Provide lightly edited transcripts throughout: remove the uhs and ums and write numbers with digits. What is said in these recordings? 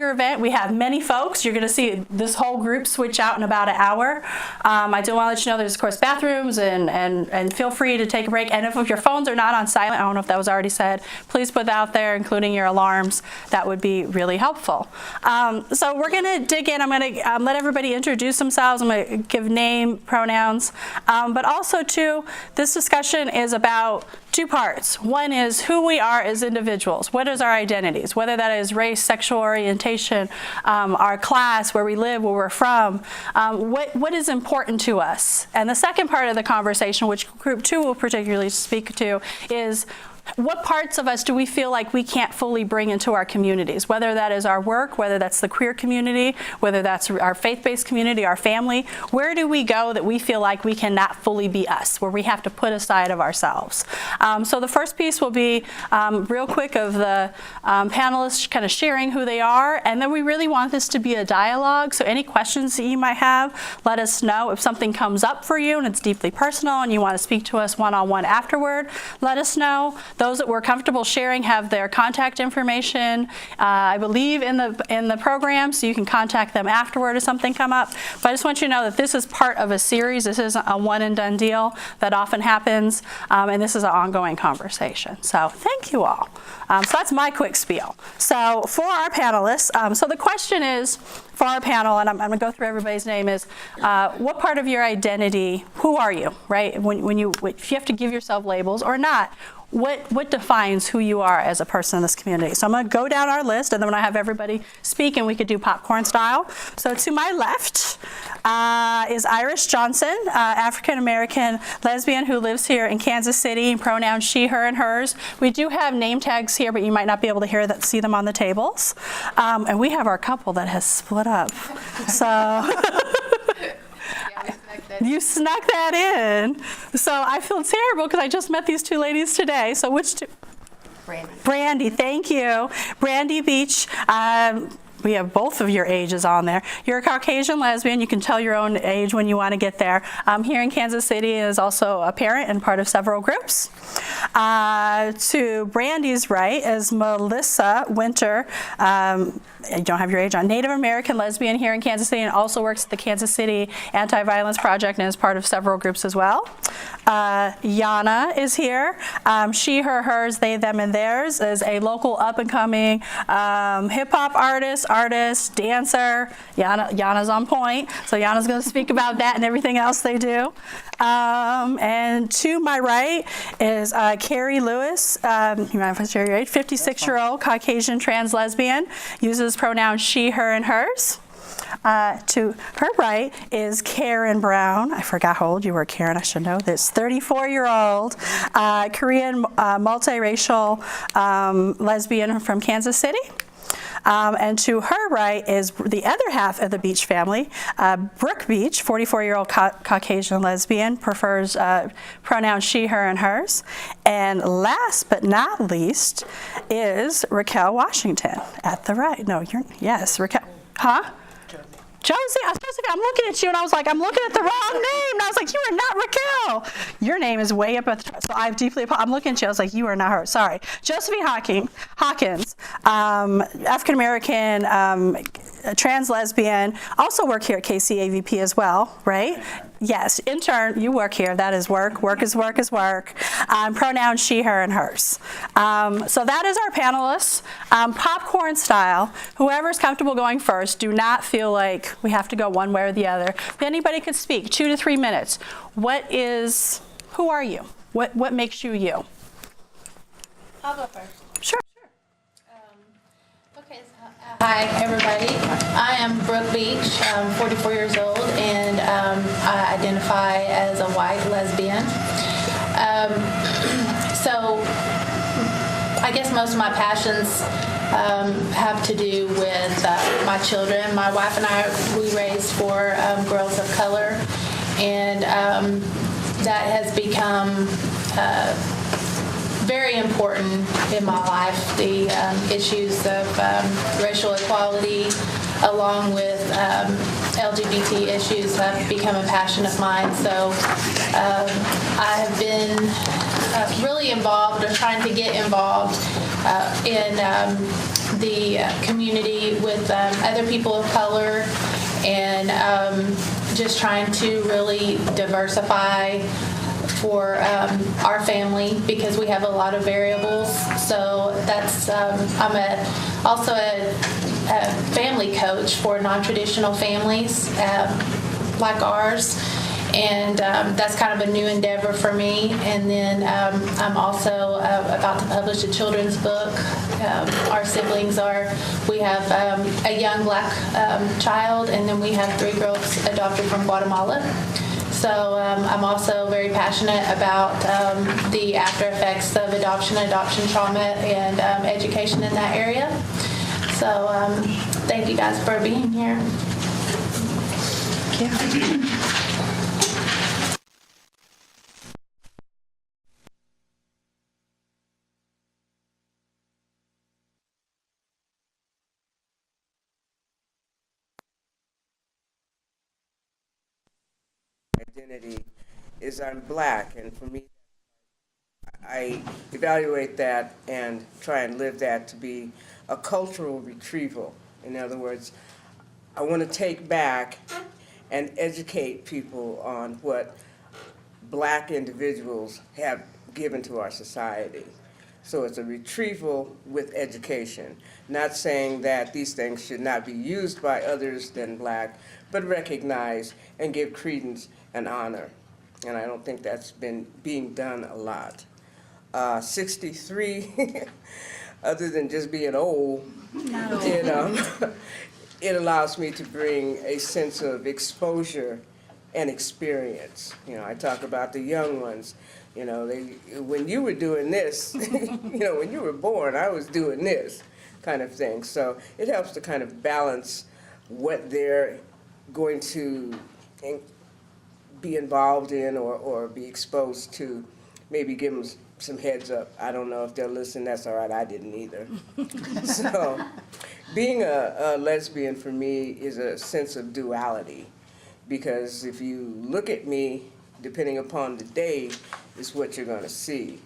event. We have many folks. You're going to see this whole group switch out in about an hour. I do want to let you know there's, of course, bathrooms, and feel free to take a break. And if your phones are not on silent, I don't know if that was already said, please put that out there, including your alarms. That would be really helpful. So we're going to dig in. I'm going to let everybody introduce themselves. I'm going to give name, pronouns. But also, too, this discussion is about two parts. One is who we are as individuals. What is our identities? Whether that is race, sexual orientation, our class, where we live, where we're from, what is important to us. And the second part of the conversation, which Group 2 will particularly speak to, is what parts of us do we feel like we can't fully bring into our communities, whether that is our work, whether that's the queer community, whether that's our faith-based community, our family. Where do we go that we feel like we cannot fully be us, where we have to put aside of ourselves? So the first piece will be real quick of the panelists kind of sharing who they are, and then we really want this to be a dialogue. So any questions that you might have, let us know. If something comes up for you and it's deeply personal and you want to speak to us one-on-one afterward, let us know. Those that we're comfortable sharing have their contact information, I believe, in the program, so you can contact them afterward if something come up. But I just want you to know that this is part of a series. This isn't a one-and-done deal that often happens, and this is an ongoing conversation. So thank you all. So that's my quick spiel. So for our panelists, so the question is, for our panel, and I'm going to go through everybody's name, is what part of your identity, who are you, right? If you have to give yourself labels or not, what defines who you are as a person in this community? So I'm going to go down our list, and then when I have everybody speak, and we could do popcorn style. So to my left is Iris Johnson, African-American lesbian who lives here in Kansas City, pronouns she, her, and hers. We do have name tags here, but you might not be able to see them on the tables. And we have our couple that has split up. So... You snuck that in. So I feel terrible because I just met these two ladies today. So which two? Brandy, thank you. Brandy Beech. We have both of your ages on there. You're a Caucasian lesbian. You can tell your own age when you want to get there. Here in Kansas City is also a parent and part of several groups. To Brandy's right is Melissa Winter. You don't have your age on. Native American lesbian here in Kansas City, and also works at the Kansas City Anti-Violence Project and is part of several groups as well. Yana is here. She, her, hers, they, them, and theirs is a local up-and-coming hip-hop artist, dancer. Yana's on point, so Yana's going to speak about that and everything else they do. And to my right is Carrie Lewis. You mind if I share your age? 56-year-old Caucasian trans lesbian, uses pronouns she, her, and hers. To her right is Karen Brown. I forgot how old you were, Karen. I should know this. 34-year-old Korean multiracial lesbian from Kansas City. And to her right is the other half of the Beech family, Brooke Beech, 44-year-old Caucasian lesbian, prefers pronouns she, her, and hers. And last but not least is Raquel Washington at the right. No, yes, Raquel. Huh? Josie, I'm looking at you, and I was like, I'm looking at the wrong name. And I was like, you are not Raquel. Your name is way up at the top. So I'm looking at you. I was like, you are not her. Sorry. Josephine Hoskins, African-American, trans lesbian, also work here at KCAVP as well, right? Yes, intern, you work here. That is work. Work is work is work. Pronouns she, her, and hers. So that is our panelists. Popcorn style. Whoever's comfortable going first, do not feel like we have to go one way or the other. If anybody could speak, 2 to 3 minutes. Who are you? What makes you you? I'll go first. Sure. Hi, everybody. I am Brooke Beech. I'm 44 years old, and I identify as a white lesbian. So I guess most of my passions have to do with my children. My wife and I, we raised 4 girls of color, and that has become very important in my life. The issues of racial equality, along with LGBT issues, have become a passion of mine. So I have been really involved, or trying to get involved in the community with other people of color, and just trying to really diversify for our family, because we have a lot of variables. So that's I'm also a family coach for non-traditional families like ours, and that's kind of a new endeavor for me. And then I'm also about to publish a children's book. Our siblings we have a young black child, and then we have 3 girls adopted from Guatemala. So I'm also very passionate about the after effects of adoption trauma, and education in that area. So thank you guys for being here. Thank you. Identity is I'm black, and for me, I evaluate that and try and live that to be a cultural retrieval. In other words, I want to take back and educate people on what black individuals have given to our society. So it's a retrieval with education, not saying that these things should not be used by others than black, but recognize and give credence and honor. And I don't think that's been being done a lot. 63, other than just being old, it allows me to bring a sense of exposure and experience. I talk about the young ones. When you were doing this, when you were born, I was doing this kind of thing. So it helps to kind of balance what they're going to be involved in or be exposed to, maybe give them some heads up. I don't know if they'll listen. That's all right. I didn't either. So being a lesbian for me is a sense of duality, because if you look at me, depending upon the day, is what you're going to see.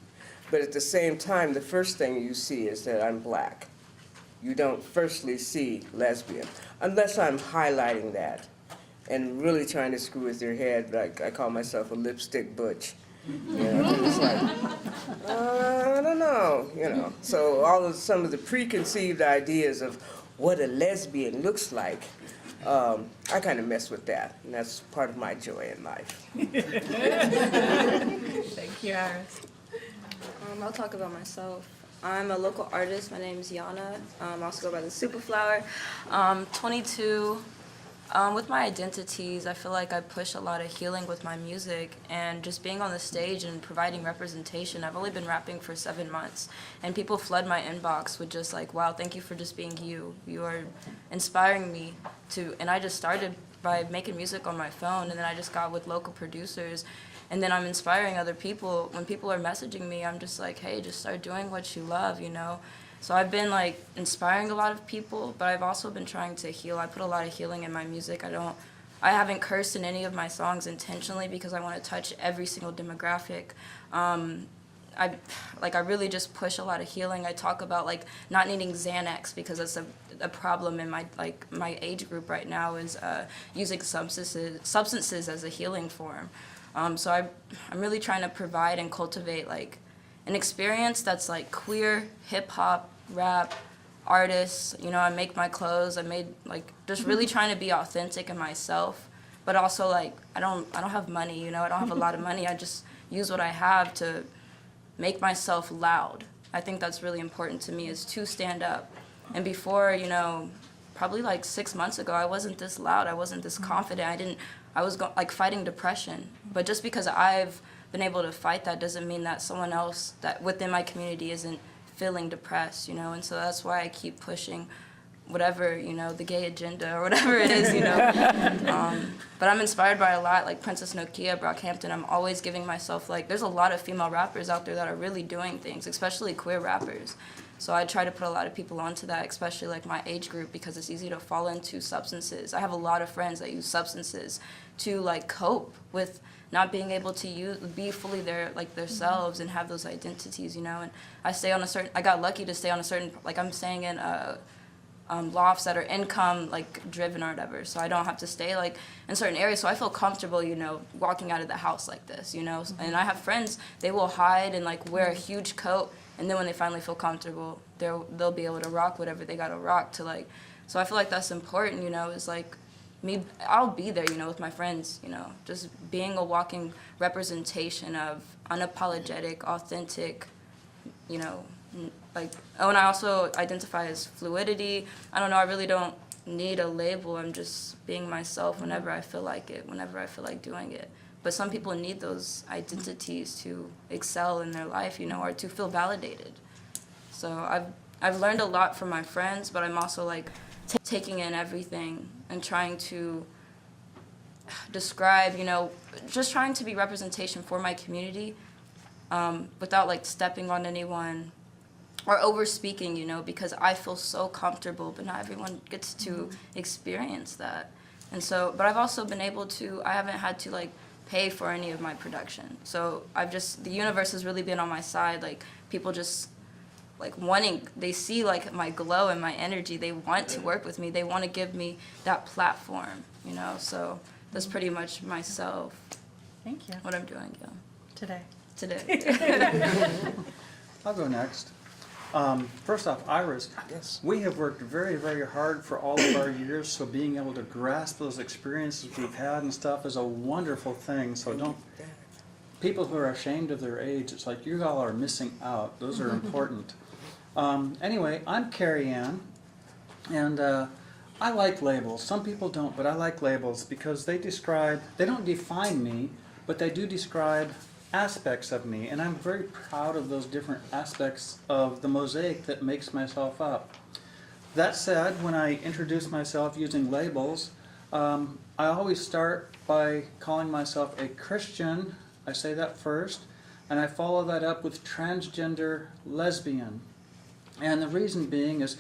But at the same time, the first thing you see is that I'm black. You don't firstly see lesbian, unless I'm highlighting that and really trying to screw with your head. Like I call myself a lipstick butch. It's like, I don't know, So some of the preconceived ideas of what a lesbian looks like, I kind of mess with that, and that's part of my joy in life. Thank you, Iris. I'll talk about myself. I'm a local artist. My name is Yana. I also go by the Superflower. 22. With my identities, I feel like I push a lot of healing with my music, and just being on the stage and providing representation. I've only been rapping for 7 months, and people flood my inbox with just like, wow, thank you for just being you. You are inspiring me to, and I just started by making music on my phone, and then I just got with local producers, and then I'm inspiring other people. When people are messaging me, I'm just like, hey, just start doing what you love, So I've been like inspiring a lot of people, but I've also been trying to heal. I put a lot of healing in my music. I haven't cursed in any of my songs intentionally, because I want to touch every single demographic. I really just push a lot of healing. I talk about like not needing Xanax, because that's a problem in my age group right now, is using substances as a healing form. So I'm really trying to provide and cultivate like an experience that's like queer, hip hop, rap, artists. I make my clothes. I made like just really trying to be authentic in myself, but also like I don't have money. I don't have a lot of money. I just use what I have to make myself loud. I think that's really important to me, is to stand up. And before, probably like 6 months ago, I wasn't this loud. I wasn't this confident. I was fighting depression. But just because I've been able to fight that doesn't mean that someone else that within my community isn't feeling depressed, and so that's why I keep pushing whatever, the gay agenda or whatever it is, But I'm inspired by a lot, like Princess Nokia, Brockhampton. I'm always giving myself, there's a lot of female rappers out there that are really doing things, especially queer rappers. So I try to put a lot of people onto that, especially like my age group, because it's easy to fall into substances. I have a lot of friends that use substances to cope with not being able to be fully themselves and have those identities, you know. And I got lucky to stay on a certain, like I'm staying in lofts that are income driven or whatever, so I don't have to stay like in certain areas, so I feel comfortable, you know, walking out of the house like this, you know. And I have friends, they will hide and like wear a huge coat, and then when they finally feel comfortable, they'll be able to rock whatever they gotta rock to like. So I feel like that's important, you know, is like I'll be there, you know, with my friends, you know, just being a walking representation of unapologetic, authentic, you know, like, oh, and I also identify as fluidity. I don't know, I really don't need a label. I'm just being myself whenever I feel like it, whenever I feel like doing it. But some people need those identities to excel in their life, you know, or to feel validated. So I've learned a lot from my friends, but I'm also like taking in everything and trying to describe, you know, just trying to be representation for my community without like stepping on anyone or over speaking, you know, because I feel so comfortable, but not everyone gets to experience that. And so, but I've also been able to, I haven't had to like pay for any of my production. So the universe has really been on my side. Like people just like they see like my glow and my energy. They want to work with me. They want to give me that platform, you know. So that's pretty much myself. Thank you. What I'm doing, yeah. Today. I'll go next. First off, Iris, Yes. we have worked very, very hard for all of our years, so being able to grasp those experiences we've had and stuff is a wonderful thing. So people who are ashamed of their age, it's like you all are missing out. Those are important. Anyway, I'm Carrie Ann, and I like labels. Some people don't, but I like labels because they don't define me, but they do describe aspects of me, and I'm very proud of those different aspects of the mosaic that makes myself up. That said, when I introduce myself using labels, I always start by calling myself a Christian. I say that first, and I follow that up with transgender lesbian. And the reason being is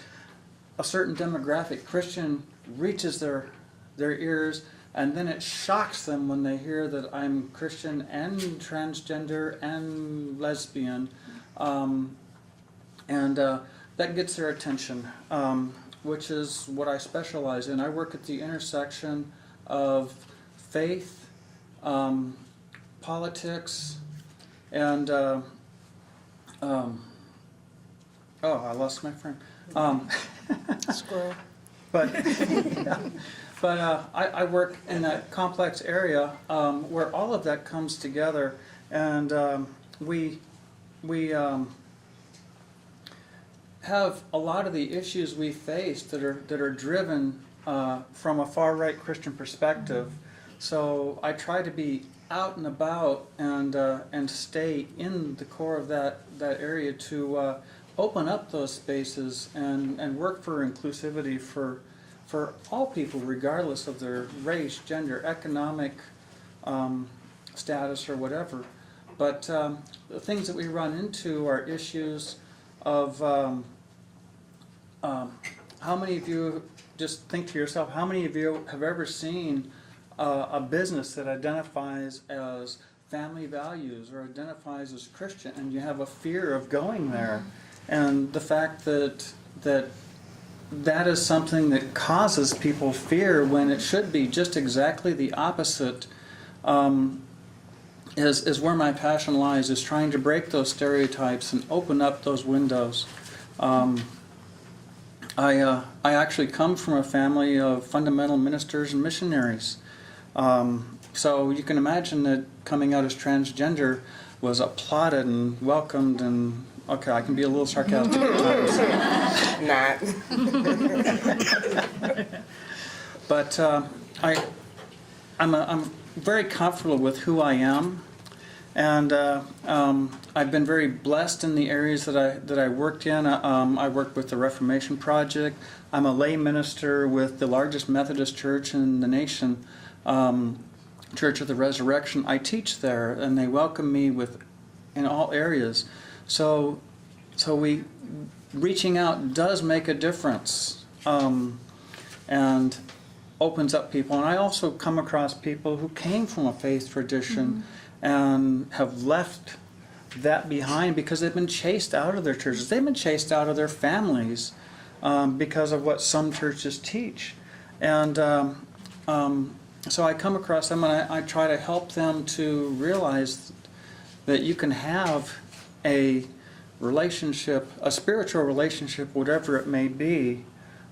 a certain demographic, Christian, reaches their ears, and then it shocks them when they hear that I'm Christian and transgender and lesbian. And that gets their attention, which is what I specialize in. I work at the intersection of faith, politics, and I lost my friend. Squirrel. But I work in a complex area where all of that comes together, and we have a lot of the issues we face that are driven from a far right Christian perspective. So I try to be out and about and stay in the core of that area to open up those spaces and work for inclusivity for all people, regardless of their race, gender, economic status, or whatever. But the things that we run into are issues of how many of you, just think to yourself, how many of you have ever seen a business that identifies as family values or identifies as Christian, and you have a fear of going there? And the fact that is something that causes people fear when it should be just exactly the opposite, is where my passion lies, is trying to break those stereotypes and open up those windows. I actually come from a family of fundamental ministers and missionaries. So you can imagine that coming out as transgender was applauded and welcomed, and okay, I can be a little sarcastic at times. Not. But I'm very comfortable with who I am, and I've been very blessed in the areas that I worked in. I worked with the Reformation Project. I'm a lay minister with the largest Methodist church in the nation, Church of the Resurrection. I teach there, and they welcome me in all areas. So reaching out does make a difference, and opens up people. And I also come across people who came from a faith tradition and have left that behind because they've been chased out of their churches. They've been chased out of their families because of what some churches teach. And so I come across them and I try to help them to realize that you can have a relationship, a spiritual relationship, whatever it may be,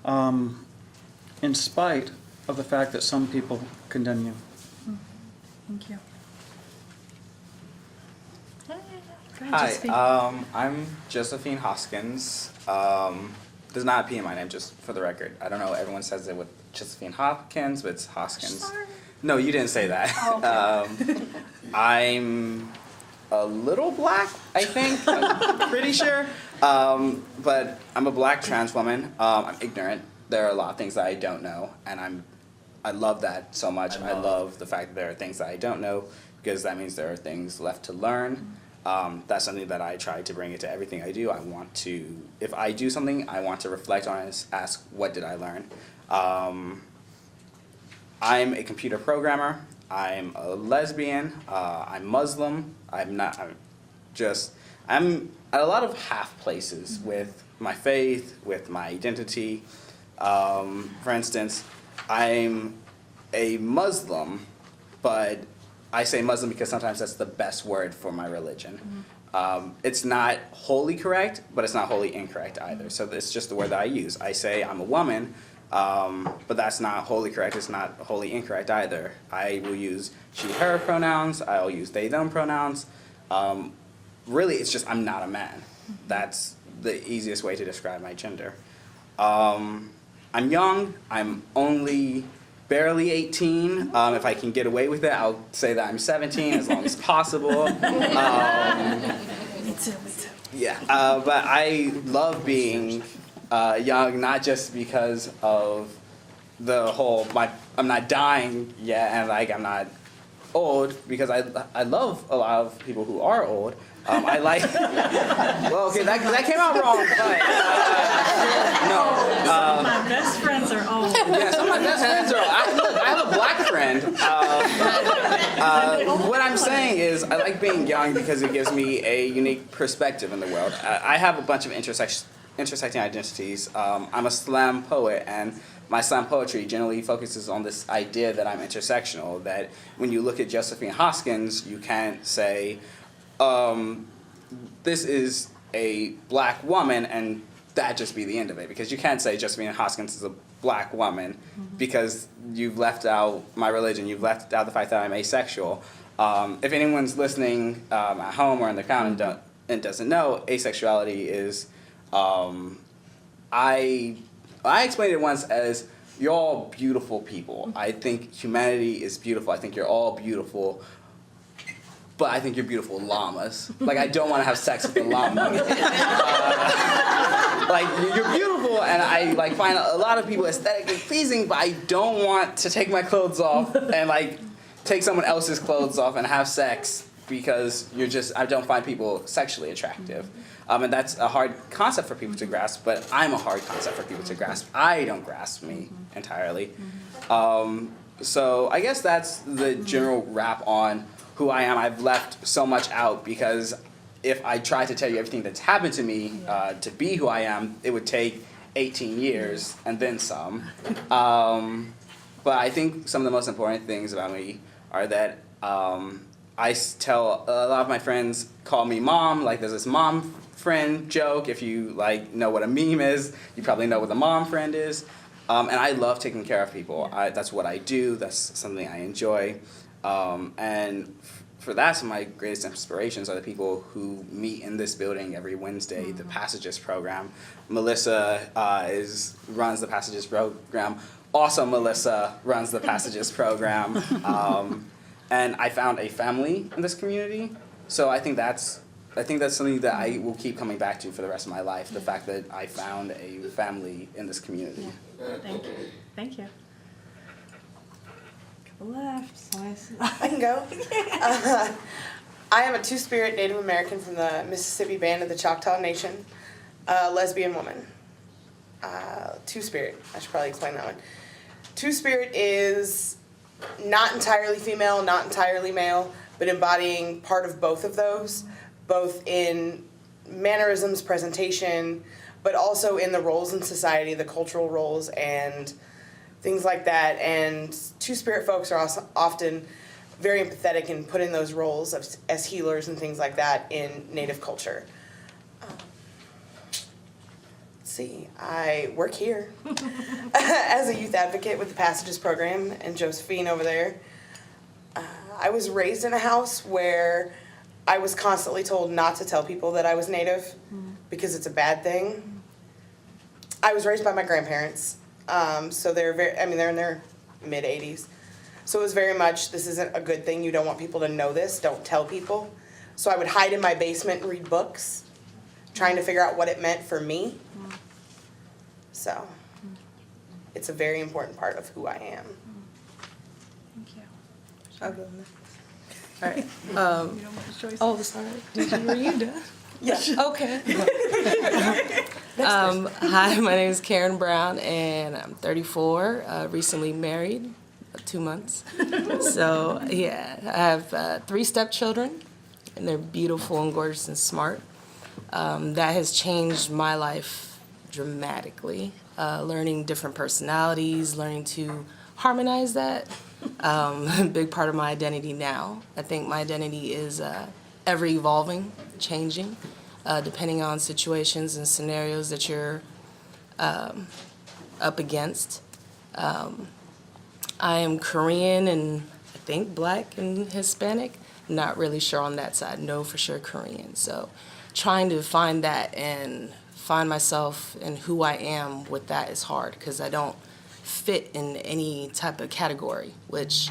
in spite of the fact that some people condemn you. Thank you. Hi, I'm Josephine Hoskins. There's not a P in my name, just for the record. I don't know, everyone says it with Josephine Hopkins, but it's Hoskins. Sorry. No, you didn't say that. Oh, okay. I'm a little black, I think. I'm pretty sure. But I'm a black trans woman. I'm ignorant. There are a lot of things that I don't know, and I love that so much. I love the fact that there are things that I don't know, because that means there are things left to learn. That's something that I try to bring into everything I do. I want to, if I do something, I want to reflect on it and ask, what did I learn? I'm a computer programmer. I'm a lesbian. I'm Muslim. I'm at a lot of half places with my faith, with my identity. For instance, I'm a Muslim, but I say Muslim because sometimes that's the best word for my religion. It's not wholly correct, but it's not wholly incorrect either. So it's just the word that I use. I say I'm a woman, but that's not wholly correct. It's not wholly incorrect either. I will use she, her pronouns. I'll use they, them pronouns. Really, it's just I'm not a man. That's the easiest way to describe my gender. I'm young. I'm only barely 18. If I can get away with it, I'll say that I'm 17 as long as possible. Me too. Yeah, but I love being young, not just because of the whole, I'm not dying yet, and I'm not old, because I love a lot of people who are old. I like, well, okay, that came out wrong, but no. My best friends are old. Yeah, some of my best friends are old. I have a black friend. What I'm saying is I like being young because it gives me a unique perspective in the world. I have a bunch of intersecting identities. I'm a slam poet, and my slam poetry generally focuses on this idea that I'm intersectional, that when you look at Josephine Hoskins, you can't say, this is a black woman, and that just be the end of it, because you can't say Josephine Hoskins is a black woman because you've left out my religion, you've left out the fact that I'm asexual. If anyone's listening at home or in the crowd and doesn't know, asexuality is, I explained it once as, you're all beautiful people. I think humanity is beautiful. I think you're all beautiful. But I think you're beautiful llamas. Like, I don't want to have sex with a llama. Like, you're beautiful, and I find a lot of people aesthetically pleasing, but I don't want to take my clothes off and take someone else's clothes off and have sex, because I don't find people sexually attractive. And that's a hard concept for people to grasp, but I'm a hard concept for people to grasp. I don't grasp me entirely. So I guess that's the general wrap on who I am. I've left so much out because if I tried to tell you everything that's happened to me to be who I am, it would take 18 years and then some. But I think some of the most important things about me are that I tell a lot of my friends call me mom. Like, there's this mom friend joke. If you know what a meme is, you probably know what a mom friend is. And I love taking care of people. That's what I do. That's something I enjoy. And for that, some of my greatest inspirations are the people who meet in this building every Wednesday, the Passages program. Melissa runs the Passages program. Also, Melissa runs the Passages program. And I found a family in this community. So I think that's something that I will keep coming back to for the rest of my life, the fact that I found a family in this community. Thank you. Thank you. Couple left. Nice. I can go. I am a TwoSpirit Native American from the Mississippi Band of the Choctaw Nation, lesbian woman. TwoSpirit, I should probably explain that one. TwoSpirit is not entirely female, not entirely male, but embodying part of both of those, both in mannerisms, presentation, but also in the roles in society, the cultural roles and things like that. And TwoSpirit folks are also often very empathetic in putting those roles as healers and things like that in Native culture. See, I work here as a youth advocate with the Passages program and Josephine over there. I was raised in a house where I was constantly told not to tell people that I was Native because it's a bad thing. I was raised by my grandparents, so they're they're in their mid-80s. So it was very much, this isn't a good thing, you don't want people to know this, don't tell people. So I would hide in my basement and read books, trying to figure out what it meant for me. So, it's a very important part of who I am. Thank you. I'll go next. All right. Oh, sorry. Were you done? Yeah. Okay. Hi, my name is Karen Brown, and I'm 34. Recently married, 2 months. So yeah, I have 3 stepchildren, and they're beautiful and gorgeous and smart. That has changed my life dramatically. Learning different personalities, learning to harmonize that. A big part of my identity now. I think my identity is ever evolving, changing, depending on situations and scenarios that you're up against. I am Korean and I think Black and Hispanic. Not really sure on that side. No, for sure Korean. So trying to find that and find myself and who I am with that is hard because I don't fit in any type of category, which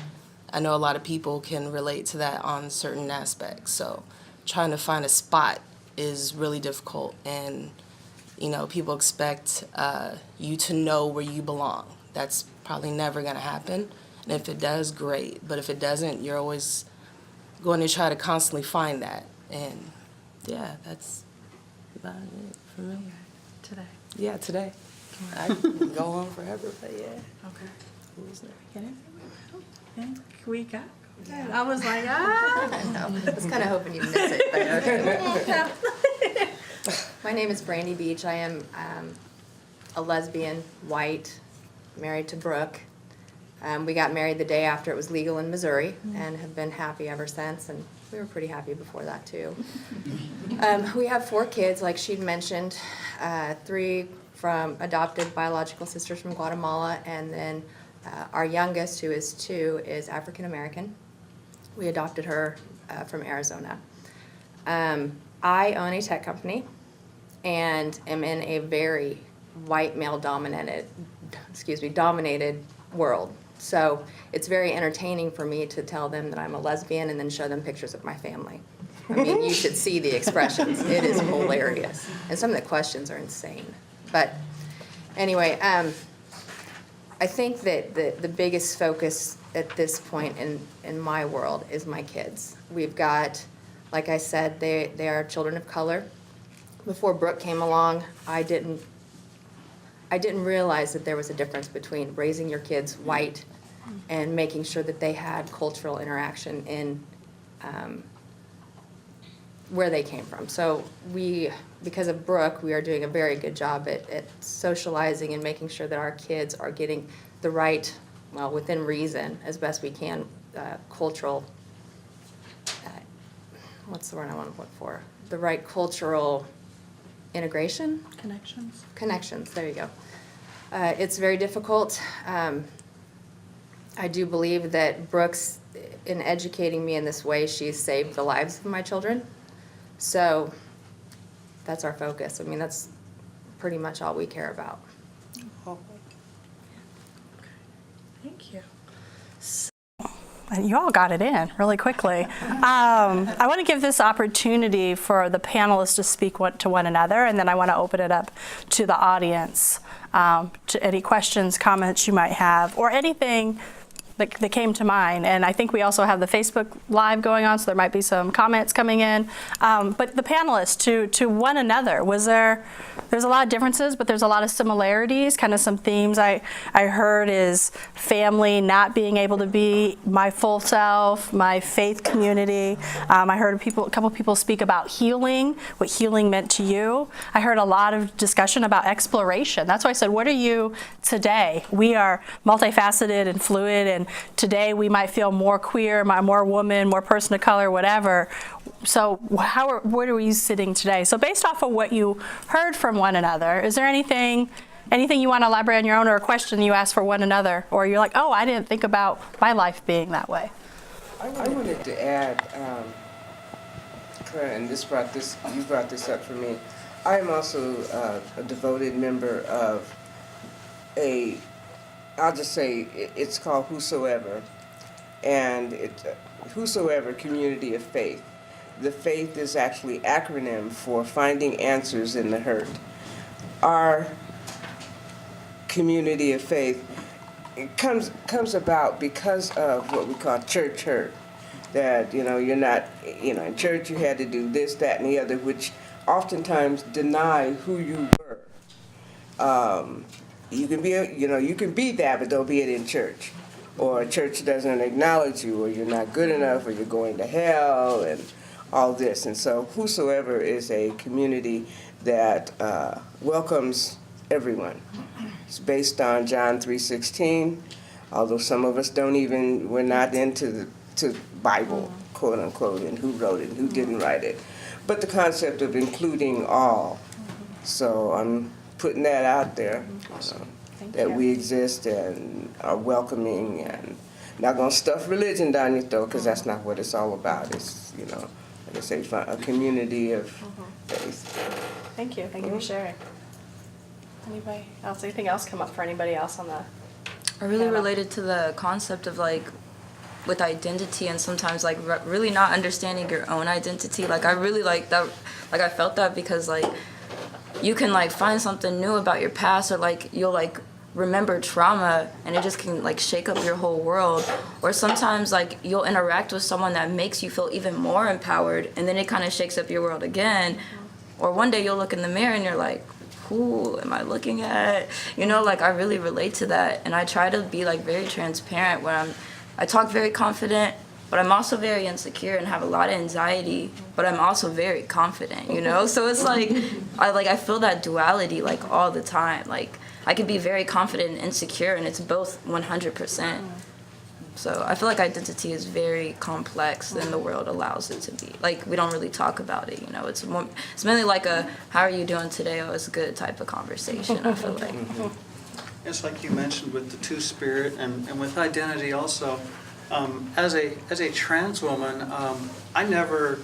I know a lot of people can relate to that on certain aspects. So trying to find a spot is really difficult, and people expect you to know where you belong. That's probably never going to happen, and if it does, great. But if it doesn't, you're always going to try to constantly find that, and yeah, that's about it for me. Today. Yeah, today. I can go on forever, but yeah. Okay. Who's next? Get it? Can we go? I was like, ah. I was kind of hoping you'd miss it, but okay. My name is Brandy Beech. I am a lesbian, white, married to Brooke. We got married the day after it was legal in Missouri and have been happy ever since, and we were pretty happy before that too. We have 4 kids, like she'd mentioned, 3 from adopted biological sisters from Guatemala, and then our youngest, who is 2, is African American. We adopted her from Arizona. I own a tech company and am in a very white male dominated world. So it's very entertaining for me to tell them that I'm a lesbian and then show them pictures of my family. I mean, you should see the expressions. It is hilarious. And some of the questions are insane. But anyway, I think that the biggest focus at this point in my world is my kids. We've got, like I said, they are children of color. Before Brooke came along, I didn't realize that there was a difference between raising your kids white and making sure that they had cultural interaction in where they came from. So because of Brooke, we are doing a very good job at socializing and making sure that our kids are getting the right, well, within reason, as best we can, cultural, what's the word I want to look for? The right cultural integration? Connections. Connections, there you go. It's very difficult. I do believe that Brooks, in educating me in this way, she's saved the lives of my children. So that's our focus. I mean, that's pretty much all we care about. Thank you. And you all got it in really quickly. I want to give this opportunity for the panelists to speak to one another, and then I want to open it up to the audience, to any questions, comments you might have, or anything that came to mind. And I think we also have the Facebook Live going on, so there might be some comments coming in. But the panelists, to one another, was there there's a lot of differences, but there's a lot of similarities. Kind of some themes I heard is family, not being able to be my full self, my faith community. I heard a couple people speak about healing, what healing meant to you. I heard a lot of discussion about exploration. That's why I said, what are you today? We are multifaceted and fluid, and today we might feel more queer, more woman, more person of color, whatever. So where are you sitting today? So based off of what you heard from one another, is there anything you want to elaborate on your own, or a question you ask for one another, or you're like, oh, I didn't think about my life being that way? I wanted to add, and you brought this up for me. I am also a devoted member of I'll just say it's called Whosoever, and it's Whosoever Community of Faith. The faith is actually acronym for finding answers in the hurt. Our community of faith, it comes about because of what we call church hurt. That, you're not, in church you had to do this, that, and the other, which oftentimes deny who you were. You can be, you can be that, but don't be it in church. Or church doesn't acknowledge you, or you're not good enough, or you're going to hell, and all this. And so Whosoever is a community that welcomes everyone. It's based on John 3:16, although some of us we're not into the Bible, quote unquote, and who wrote it and who didn't write it. But the concept of including all. So I'm putting that out there, that we exist and are welcoming, and not going to stuff religion down your throat, because that's not what it's all about. It's, like I say, a community of faith. Thank you for sharing. Anybody else? Anything else come up for anybody else on the? I really related to the concept of with identity, and sometimes really not understanding your own identity. I really like that. I felt that because you can find something new about your past, or you'll remember trauma, and it just can shake up your whole world. Or sometimes you'll interact with someone that makes you feel even more empowered, and then it kind of shakes up your world again. Or one day you'll look in the mirror and you're like, who am I looking at? I really relate to that, and I try to be very transparent when I talk very confident, but I'm also very insecure and have a lot of anxiety, but I'm also very confident, So it's I feel that duality all the time. I could be very confident and insecure, and it's both 100%. So I feel identity is very complex than the world allows it to be. We don't really talk about it, It's mainly how are you doing today? Oh, it's good type of conversation, I feel like. It's like you mentioned with the TwoSpirit, and with identity also. As a trans woman, I never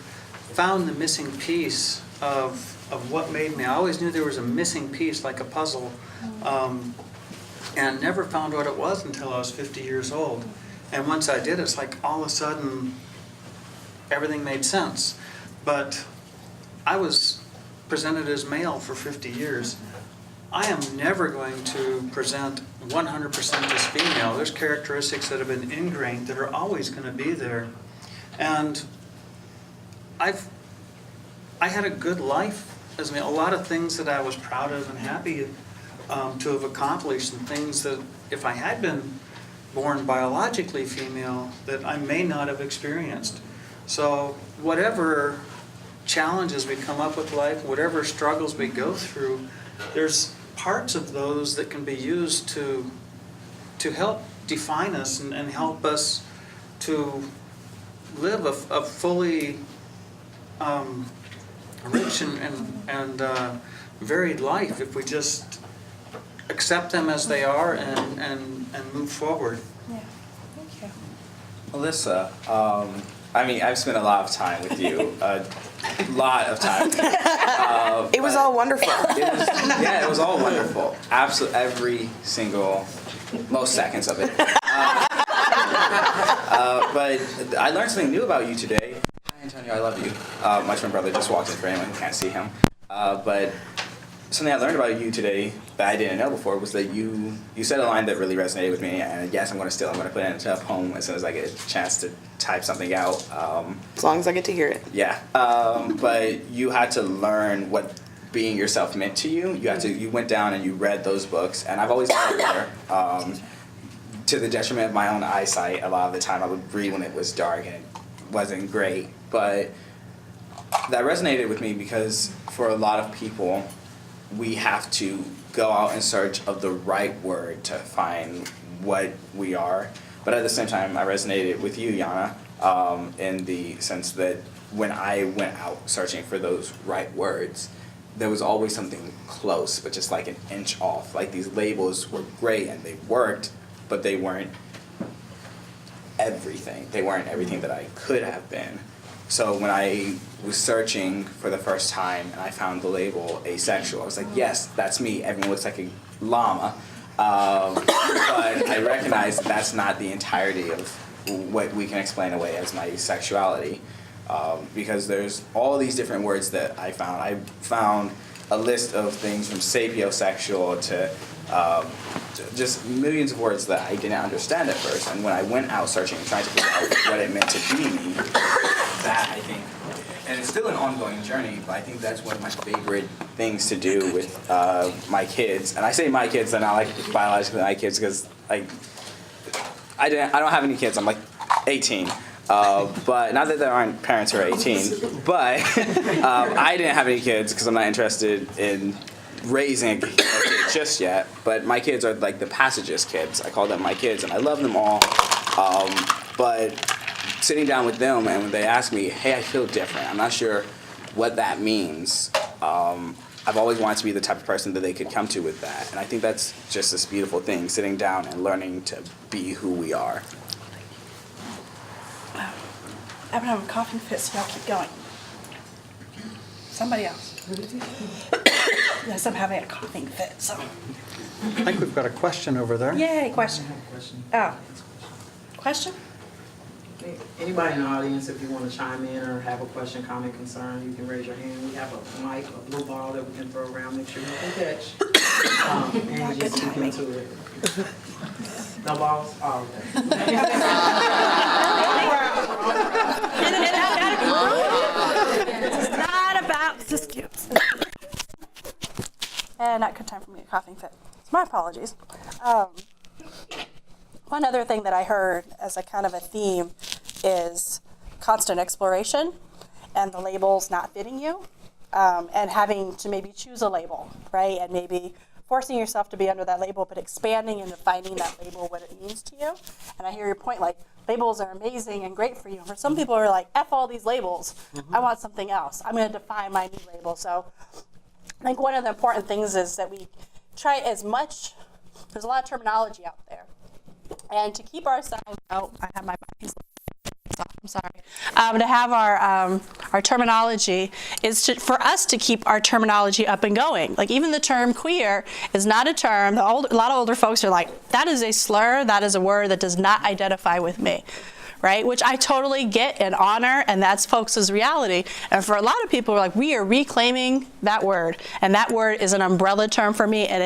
found the missing piece of what made me. I always knew there was a missing piece, like a puzzle, and never found what it was until I was 50 years old. And once I did, it's all of a sudden everything made sense. But I was presented as male for 50 years. I am never going to present 100% as female. There's characteristics that have been ingrained that are always going to be there. And I had a good life as male. A lot of things that I was proud of and happy to have accomplished, and things that if I had been born biologically female, that I may not have experienced. So whatever challenges we come up with life, whatever struggles we go through, there's parts of those that can be used to help define us and help us to live a fully rich and varied life if we just accept them as they are and move forward. Yeah, thank you. Alyssa, I've spent a lot of time with you, a lot of time. It was all wonderful. It was all wonderful. Absolutely, every single, most seconds of it. But I learned something new about you today. Hi, Antonio, I love you. My twin brother just walked in for anyone who can't see him. But something I learned about you today that I didn't know before was that you said a line that really resonated with me, and yes, I'm going to put it into a poem as soon as I get a chance to type something out. As long as I get to hear it. Yeah. But you had to learn what being yourself meant to you. You went down and you read those books, and I've always been a reader. To the detriment of my own eyesight, a lot of the time I would read when it was dark and it wasn't great. But that resonated with me because for a lot of people, we have to go out in search of the right word to find what we are. But at the same time, I resonated with you, Yana, in the sense that when I went out searching for those right words, there was always something close, but just like an inch off. Like these labels were great and they worked, but they weren't everything. They weren't everything that I could have been. So when I was searching for the first time and I found the label asexual, I was like, yes, that's me. Everyone looks like a llama. But I recognized that's not the entirety of what we can explain away as my sexuality. Because there's all these different words that I found. I found a list of things from sapiosexual to just millions of words that I didn't understand at first. And when I went out searching, trying to figure out what it meant to be me, that I think, and it's still an ongoing journey, but I think that's one of my favorite things to do with my kids. And I say my kids, they're not like biologically my kids, because like I don't have any kids. I'm like 18. But not that there aren't parents who are 18, but I didn't have any kids because I'm not interested in raising a kid just yet. But my kids are like the passages kids. I call them my kids, and I love them all. But sitting down with them, and when they ask me, hey, I feel different, I'm not sure what that means. I've always wanted to be the type of person that they could come to with that. And I think that's just this beautiful thing, sitting down and learning to be who we are. I've been having a coughing fit, so y'all keep going. Somebody else. Yes, I'm having a coughing fit, so. I think we've got a question over there. Yay, question. Oh. Question? Anybody in the audience, if you want to chime in or have a question, comment, concern, you can raise your hand. We have a mic, a blue ball that we can throw around, make sure you can catch. And just speak into it. No balls? Oh, okay. It's not about disputes. And not good time for me to coughing fit. My apologies. One other thing that I heard as a kind of a theme is constant exploration and the labels not fitting you, and having to maybe choose a label, right? And maybe forcing yourself to be under that label, but expanding and defining that label, what it means to you. And I hear your point, like, labels are amazing and great for you. For some people are like, F all these labels. I want something else. I'm going to define my new label. So I think one of the important things is that we try as much, there's a lot of terminology out there. And to keep ourselves, oh, I have my mic. I'm sorry. To have our terminology is for us to keep our terminology up and going. Like even the term queer is not a term. A lot of older folks are like, that is a slur. That is a word that does not identify with me. Right? Which I totally get and honor, and that's folks' reality. And for a lot of people, like, we are reclaiming that word, and that word is an umbrella term for me, and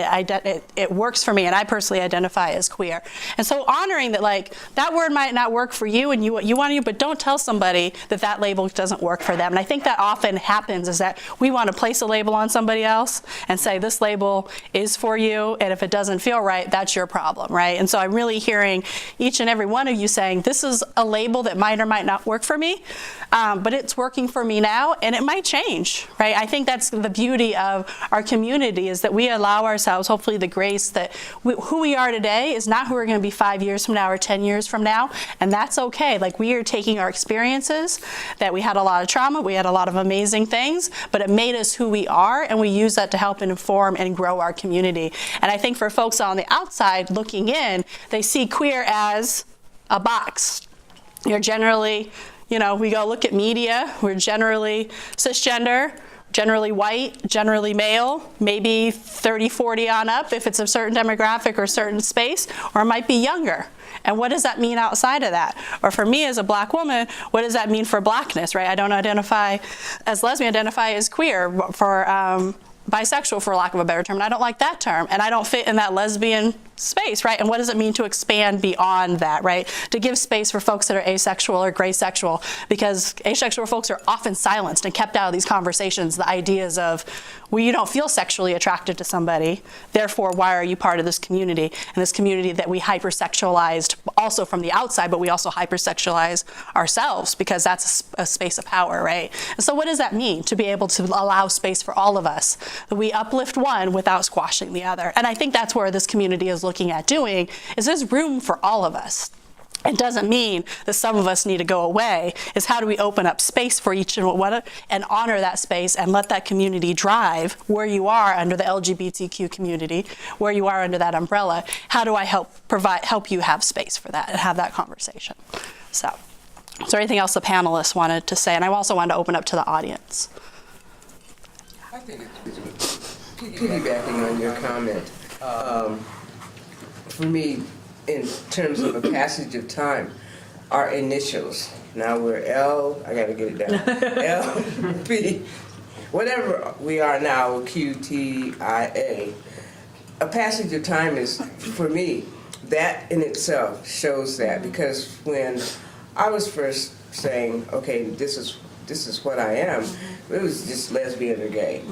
it works for me, and I personally identify as queer. And so honoring that, like, that word might not work for you, and you want to, but don't tell somebody that that label doesn't work for them. And I think that often happens is that we want to place a label on somebody else and say, this label is for you, and if it doesn't feel right, that's your problem, right? And so I'm really hearing each and every one of you saying, this is a label that might or might not work for me, but it's working for me now, and it might change, right? I think that's the beauty of our community, is that we allow ourselves, hopefully, the grace that who we are today is not who we're going to be 5 years from now or 10 years from now, and that's okay. Like, we are taking our experiences, that we had a lot of trauma, we had a lot of amazing things, but it made us who we are, and we use that to help inform and grow our community. And I think for folks on the outside looking in, they see queer as a box. You're generally, we go look at media, we're generally cisgender, generally white, generally male, maybe 30, 40 on up if it's a certain demographic or certain space, or it might be younger. And what does that mean outside of that? Or for me as a black woman, what does that mean for blackness, right? I don't identify as lesbian, identify as queer, for bisexual, for lack of a better term, and I don't like that term, and I don't fit in that lesbian space, right? And what does it mean to expand beyond that, right? To give space for folks that are asexual or gray sexual, because asexual folks are often silenced and kept out of these conversations, the ideas of Well, you don't feel sexually attracted to somebody, therefore why are you part of this community? And this community that we hypersexualized also from the outside, but we also hypersexualize ourselves because that's a space of power, right? And so what does that mean to be able to allow space for all of us? That we uplift one without squashing the other. And I think that's where this community is looking at doing, is there's room for all of us. It doesn't mean that some of us need to go away. It's how do we open up space for each and one and honor that space and let that community drive where you are under the LGBTQ community, where you are under that umbrella. How do I help you have space for that and have that conversation? So, is there anything else the panelists wanted to say? And I also wanted to open up to the audience. I think it's piggybacking on your comment. For me, in terms of a passage of time, our initials. Now we're L, I gotta get it down. L, B, whatever we are now, Q, T, I, A. A passage of time is, for me, that in itself shows that, because when I was first saying, okay, this is what I am, it was just lesbian or gay.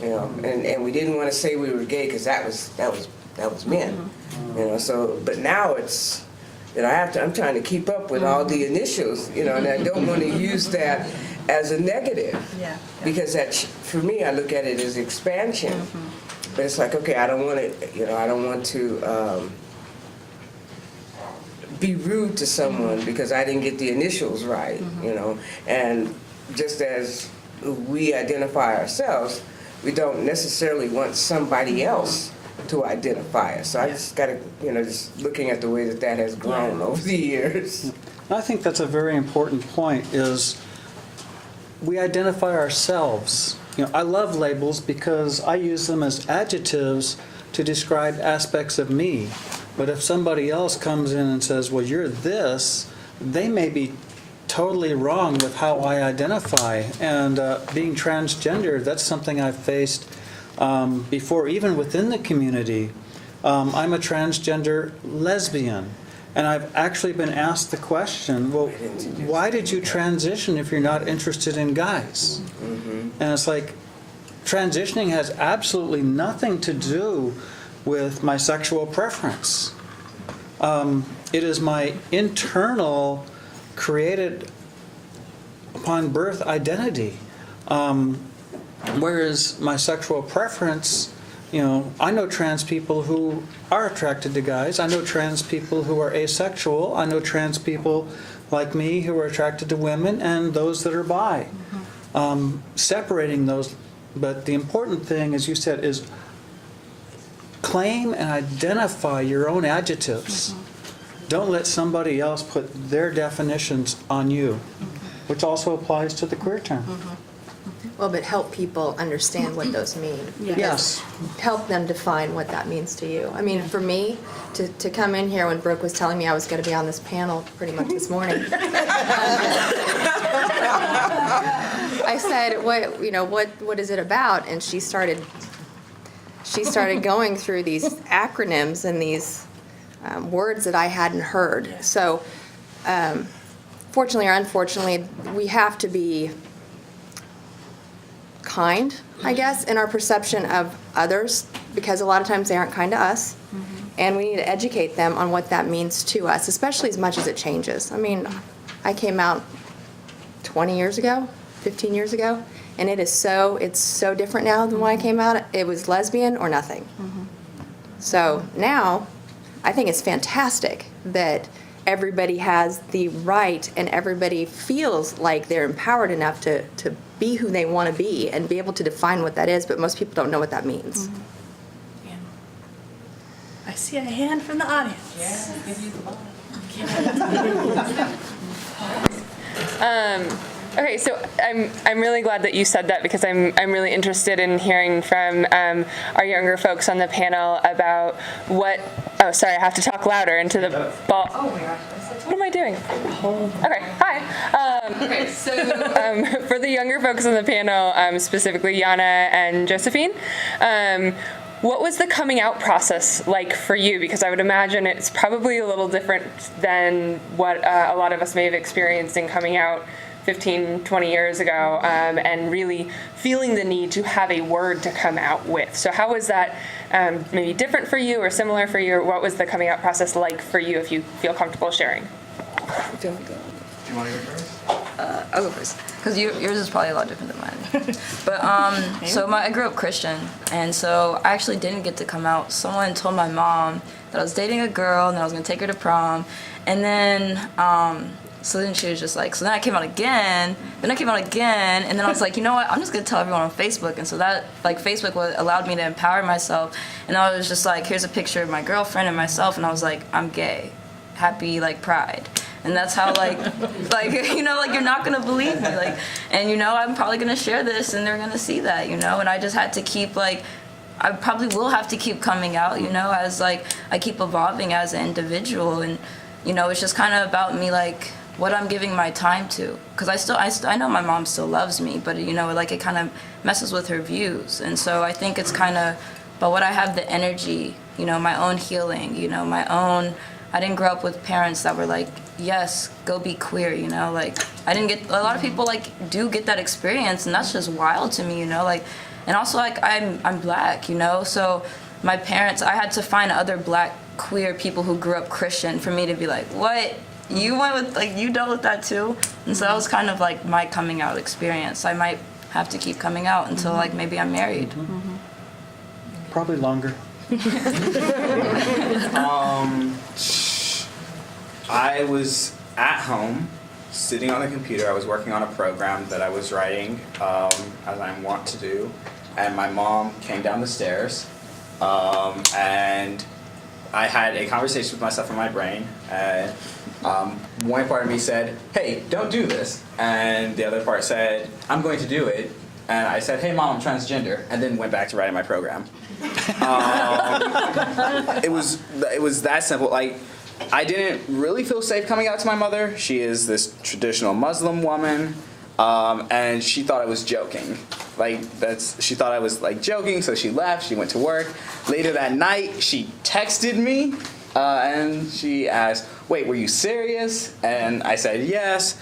You know, and we didn't want to say we were gay because that was men. You know, so but now it's, you know, I'm trying to keep up with all the initials, you know, and I don't want to use that as a negative. Because that, for me, I look at it as expansion. But it's like, okay, I don't want to, you know, I don't want to be rude to someone because I didn't get the initials right, you know. And just as we identify ourselves, we don't necessarily want somebody else to identify us. So I just got to, you know, just looking at the way that has grown over the years. I think that's a very important point, is we identify ourselves. You know, I love labels because I use them as adjectives to describe aspects of me. But if somebody else comes in and says, well, you're this, they may be totally wrong with how I identify. And being transgender, that's something I've faced before, even within the community. I'm a transgender lesbian. And I've actually been asked the question, well, why did you transition if you're not interested in guys? And it's like, transitioning has absolutely nothing to do with my sexual preference. It is my internal, created upon birth identity. Whereas my sexual preference, you know, I know trans people who are attracted to guys. I know trans people who are asexual. I know trans people like me who are attracted to women, and those that are bi. Separating those, but the important thing, as you said, is claim and identify your own adjectives. Don't let somebody else put their definitions on you, which also applies to the queer term. Well, but help people understand what those mean. Yes. Help them define what that means to you. I mean, for me, to come in here when Brooke was telling me I was going to be on this panel pretty much this morning, I said, what is it about? And she started going through these acronyms and these words that I hadn't heard. So, fortunately or unfortunately, we have to be kind, I guess, in our perception of others, because a lot of times they aren't kind to us, and we need to educate them on what that means to us, especially as much as it changes. I mean, I came out 20 years ago, 15 years ago, and it's so different now than when I came out. It was lesbian or nothing. So now, I think it's fantastic that everybody has the right and everybody feels like they're empowered enough to be who they want to be and be able to define what that is, but most people don't know what that means. I see a hand from the audience. Okay, so I'm really glad that you said that, because I'm really interested in hearing from our younger folks on the panel about what. Oh, sorry, I have to talk louder into the ball. Oh my gosh. What am I doing? Okay, hi. Okay, so for the younger folks on the panel, specifically Yana and Josephine, what was the coming out process like for you? Because I would imagine it's probably a little different than what a lot of us may have experienced in coming out 15, 20 years ago, and really feeling the need to have a word to come out with. So how was that maybe different for you or similar for you? Or what was the coming out process like for you, if you feel comfortable sharing? Do you want to go first? I'll go first, because yours is probably a lot different than mine. But so I grew up Christian, and so I actually didn't get to come out. Someone told my mom that I was dating a girl and that I was gonna take her to prom, and then so then she was just like, so then I came out again, and then I was like, you know what, I'm just gonna tell everyone on Facebook. And so that, like, Facebook allowed me to empower myself, and I was just like, here's a picture of my girlfriend and myself, and I was like, I'm gay, happy, like, pride. And that's how, like, you know, like, you're not gonna believe me, like, and, you know, I'm probably gonna share this and they're gonna see that, you know, and I just had to keep, like, I probably will have to keep coming out, you know, as, like, I keep evolving as an individual. And, you know, it's just kind of about me, like, what I'm giving my time to, because I know my mom still loves me, but, you know, like, it kind of messes with her views. And so I think it's kind of about what I have the energy, you know, my own healing, you know, I didn't grow up with parents that were like, yes, go be queer, you know, like, I didn't get, a lot of people, like, do get that experience, and that's just wild to me, you know, like, and also, like, I'm black, you know, so my parents, I had to find other black queer people who grew up Christian for me to be like, what, you went with, like, you dealt with that too? And so that was kind of like my coming out experience. I might have to keep coming out until, like, maybe I'm married. Probably longer. I was at home, sitting on the computer. I was working on a program that I was writing, as I want to do, and my mom came down the stairs, and I had a conversation with myself in my brain, and one part of me said, hey, don't do this, and the other part said, I'm going to do it, and I said, hey, Mom, I'm transgender, and then went back to writing my program. It was that simple. Like, I didn't really feel safe coming out to my mother. She is this traditional Muslim woman, and she thought I was joking. She thought I was, like, joking, so she left. She went to work. Later that night, she texted me, and she asked, wait, were you serious? And I said yes.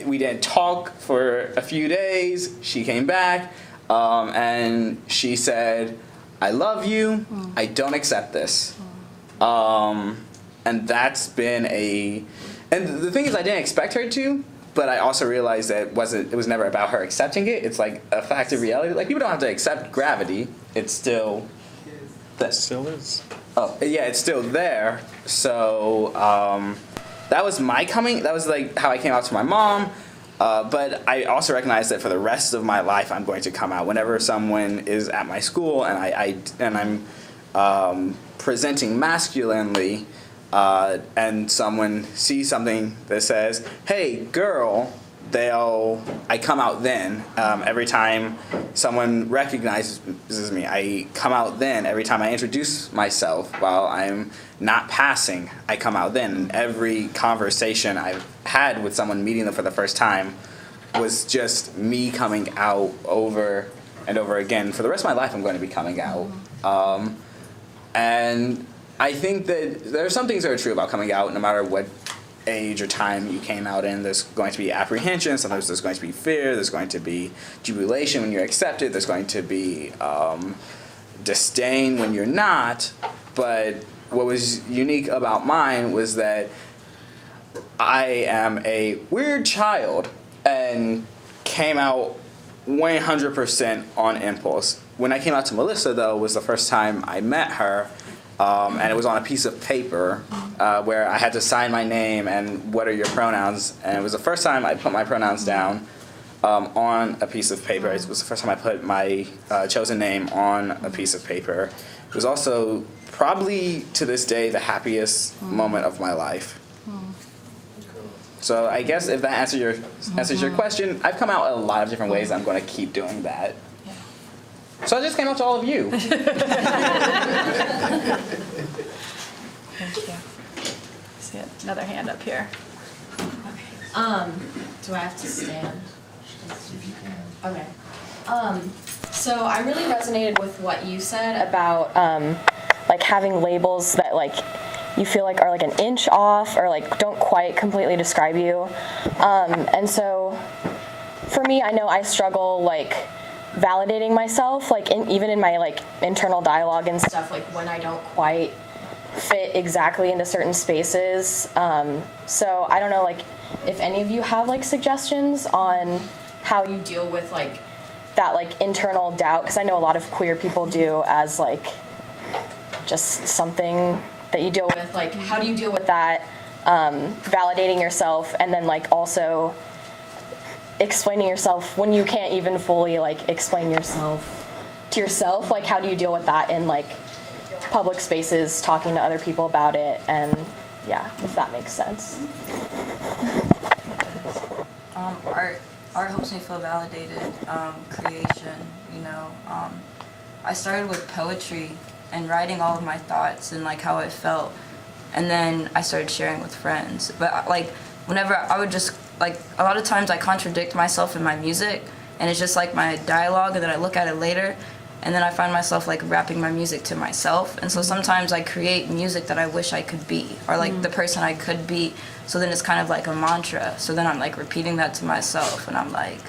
We didn't talk for a few days. She came back, and she said, I love you. I don't accept this. And that's been and the thing is, I didn't expect her to, but I also realized that it was never about her accepting it. It's like a fact of reality. Like, people don't have to accept gravity. It's still That still is. Oh, yeah, it's still there. So, that was like how I came out to my mom. But I also recognize that for the rest of my life, I'm going to come out. Whenever someone is at my school and I'm presenting masculinely, and someone sees something that says, hey, girl, I come out then. Every time someone recognizes me, I come out then. Every time I introduce myself while I'm not passing, I come out then. And every conversation I've had with someone meeting them for the first time was just me coming out over and over again. For the rest of my life, I'm going to be coming out. And I think that there are some things that are true about coming out, no matter what age or time you came out in. There's going to be apprehension. Sometimes there's going to be fear. There's going to be jubilation when you're accepted. There's going to be disdain when you're not. But what was unique about mine was that I am a weird child and came out 100% on impulse. When I came out to Melissa, though, was the first time I met her. And it was on a piece of paper where I had to sign my name and what are your pronouns. And it was the first time I put my pronouns down on a piece of paper. It was the first time I put my chosen name on a piece of paper. It was also probably to this day the happiest moment of my life. So I guess if that answers your question, I've come out a lot of different ways. I'm going to keep doing that. So I just came out to all of you. Thank you. See another hand up here. Do I have to stand? Okay. So I really resonated with what you said about Like having labels that, like, you feel like are like an inch off or like don't quite completely describe you. And so for me, I know I struggle like validating myself, like even in my like internal dialogue and stuff, like when I don't quite fit exactly into certain spaces. So I don't know, like if any of you have like suggestions on how you deal with like that like internal doubt, because I know a lot of queer people do as like just something that you deal with. Like how do you deal with that, validating yourself, and then like also explaining yourself when you can't even fully like explain yourself to yourself? Like how do you deal with that in like public spaces, talking to other people about it? And yeah, if that makes sense. Art helps me feel validated. Creation, you know. I started with poetry and writing all of my thoughts and like how I felt, and then I started sharing with friends. But like whenever I would just like, a lot of times I contradict myself in my music, and it's just like my dialogue, and then I look at it later, and then I find myself like rapping my music to myself. And so sometimes I create music that I wish I could be, or like the person I could be. So then it's kind of like a mantra. So then I'm like repeating that to myself, and I'm like,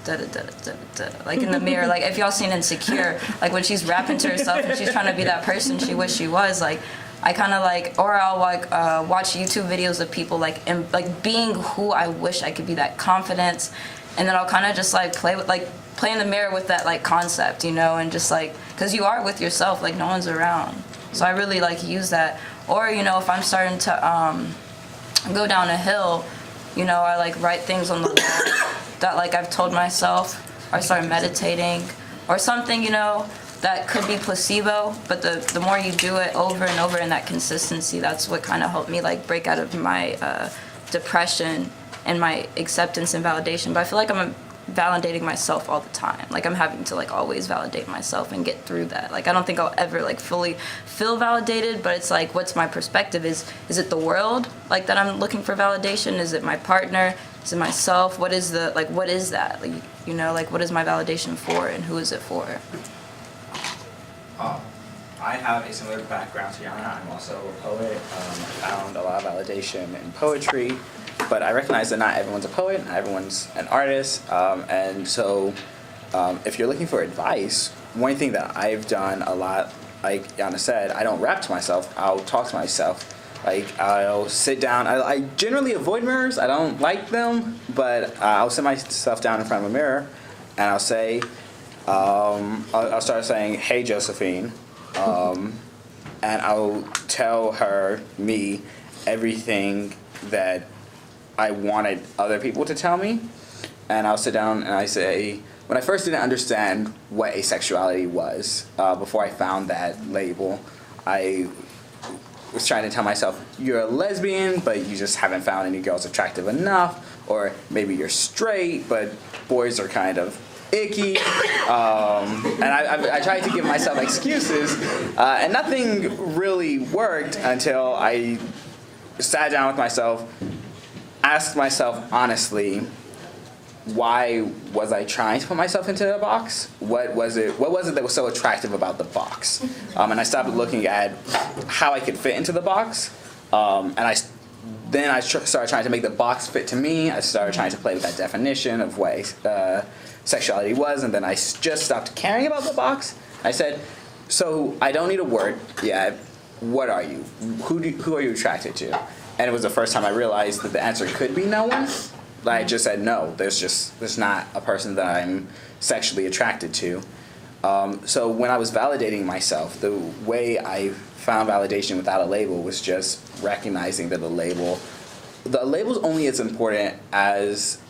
da da da da da, like in the mirror. Like if y'all seen Insecure, like when she's rapping to herself and she's trying to be that person she wished she was, like I kind of like, or I'll like watch YouTube videos of people like being who I wish I could be, that confidence, and then I'll kind of just like play in the mirror with that like concept, you know, and just like, because you are with yourself, like no one's around. So I really like use that. Or you know, if I'm starting to go down a hill, you know, I like write things on the wall that like I've told myself, or I start meditating or something, you know, that could be placebo, but the more you do it over and over in that consistency, that's what kind of helped me like break out of my depression and my acceptance and validation. But I feel like I'm validating myself all the time. Like I'm having to like always validate myself and get through that. Like I don't think I'll ever like fully feel validated, but it's like, what's my perspective? Is it the world like that I'm looking for validation? Is it my partner? Is it myself? What is that? Like you know, like what is my validation for, and who is it for? I have a similar background to Yana. I'm also a poet. I found a lot of validation in poetry, but I recognize that not everyone's a poet, not everyone's an artist, and so if you're looking for advice, one thing that I've done a lot, like Yana said, I don't rap to myself, I'll talk to myself. Like, I'll sit down, I generally avoid mirrors, I don't like them, but I'll sit myself down in front of a mirror, and I'll say, I'll start saying, "Hey, Josephine," and I'll tell her, me, everything that I wanted other people to tell me. And I'll sit down and I say, when I first didn't understand what asexuality was, before I found that label, I was trying to tell myself, you're a lesbian, but you just haven't found any girls attractive enough, or maybe you're straight, but boys are kind of icky, and I tried to give myself excuses, and nothing really worked until I sat down with myself, asked myself honestly, why was I trying to put myself into a box? What was it that was so attractive about the box? And I stopped looking at how I could fit into the box, and I started trying to make the box fit to me. I started trying to play with that definition of what sexuality was, and then I just stopped caring about the box. I said, so I don't need a word yet. What are you? Who are you attracted to? And it was the first time I realized that the answer could be no one. I just said no. There's not a person that I'm sexually attracted to. So when I was validating myself, the way I found validation without a label was just recognizing that the label's only as important as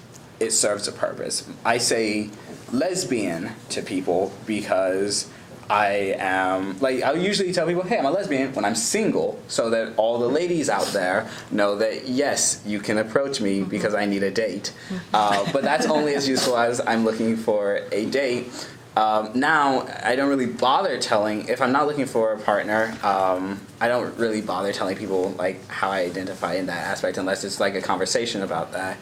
it serves a purpose. I say lesbian to people because I am, like, I usually tell people, hey, I'm a lesbian when I'm single, so that all the ladies out there know that, yes, you can approach me because I need a date. But that's only as useful as I'm looking for a date. Now, I don't really bother telling, if I'm not looking for a partner, I don't really bother telling people, like, how I identify in that aspect unless it's, like, a conversation about that.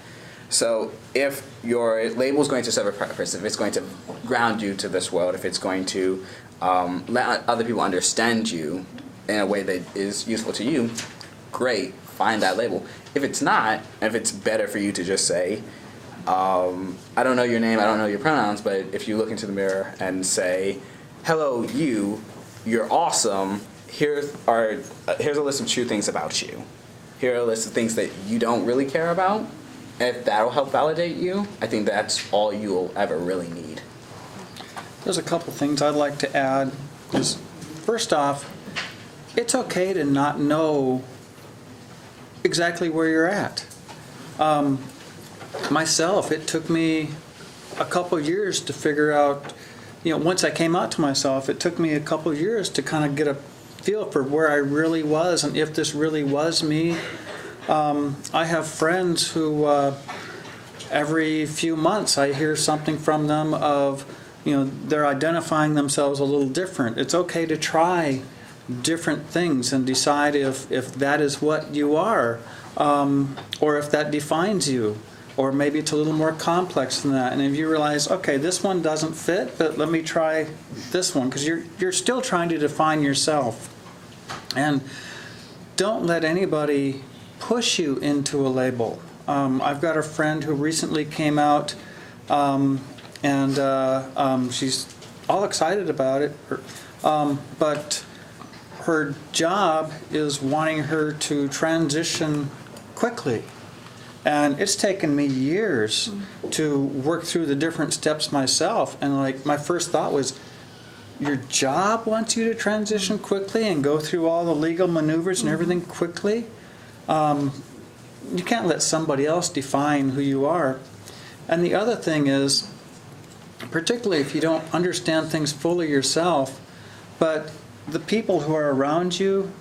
So if your label is going to serve a purpose, if it's going to ground you to this world, if it's going to let other people understand you in a way that is useful to you, great, find that label. If it's not, if it's better for you to just say, I don't know your name, I don't know your pronouns, but if you look into the mirror and say, hello, you're awesome, here's a list of true things about you. Here are a list of things that you don't really care about. And if that'll help validate you, I think that's all you'll ever really need. There's a couple things I'd like to add. Is first off, it's okay to not know exactly where you're at. Myself, it took me a couple years to figure out, once I came out to myself, it took me a couple years to kind of get a feel for where I really was and if this really was me. I have friends who every few months I hear something from them of, they're identifying themselves a little different. It's okay to try different things and decide if that is what you are, or if that defines you, or maybe it's a little more complex than that. And if you realize, okay, this one doesn't fit, but let me try this one, because you're still trying to define yourself. And don't let anybody push you into a label. I've got a friend who recently came out, and she's all excited about it, but her job is wanting her to transition quickly. And it's taken me years to work through the different steps myself. And my first thought was, your job wants you to transition quickly and go through all the legal maneuvers and everything quickly? You can't let somebody else define who you are. And the other thing is, particularly if you don't understand things fully yourself, but the people who are around you,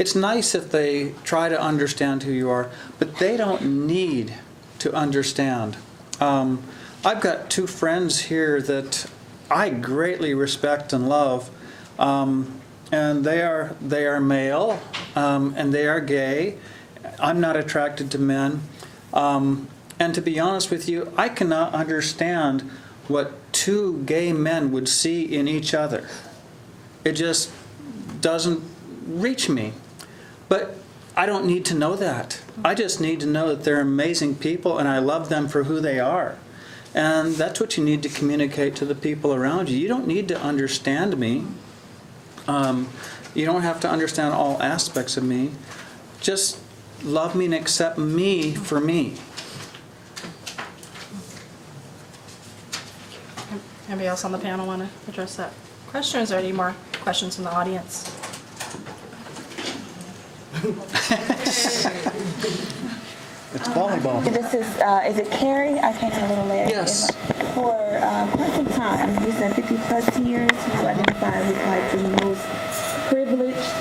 it's nice if they try to understand who you are, but they don't need to understand. I've got two friends here that I greatly respect and love, and they are male, and they are gay. I'm not attracted to men, and to be honest with you, I cannot understand what two gay men would see in each other. It just doesn't reach me. But I don't need to know that. I just need to know that they're amazing people and I love them for who they are. And that's what you need to communicate to the people around you. You don't need to understand me. You don't have to understand all aspects of me. Just love me and accept me for me. Anybody else on the panel want to address that question? Is there any more questions from the audience? It's volleyball. This is it Carrie? I can't have a little later. Yes. For quite some time, you said 50 plus years, you identify as like the most privileged.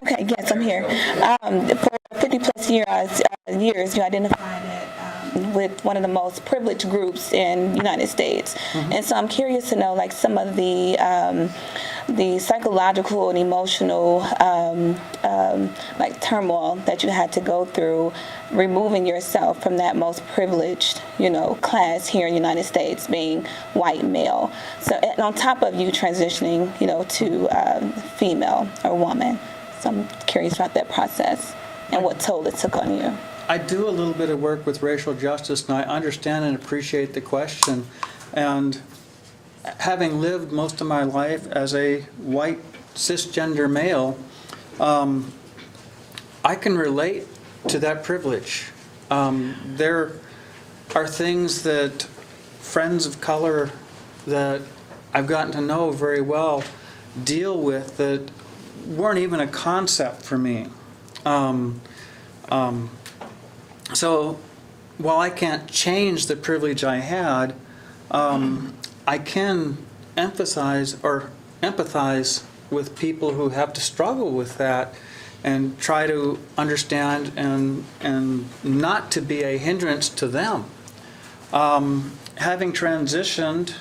Okay, yes, I'm here. For 50 plus years, you identified it with one of the most privileged groups in the United States. Mm-hmm. And so I'm curious to know, like, some of the psychological and emotional like turmoil that you had to go through removing yourself from that most privileged, class here in the United States, being white male. So, and on top of you transitioning, to female or woman. So I'm curious about that process and what toll it took on you. I do a little bit of work with racial justice, and I understand and appreciate the question. And having lived most of my life as a white cisgender male, I can relate to that privilege. There are things that friends of color that I've gotten to know very well deal with that weren't even a concept for me. So while I can't change the privilege I had, I can emphasize or empathize with people who have to struggle with that and try to understand and not to be a hindrance to them. Having transitioned,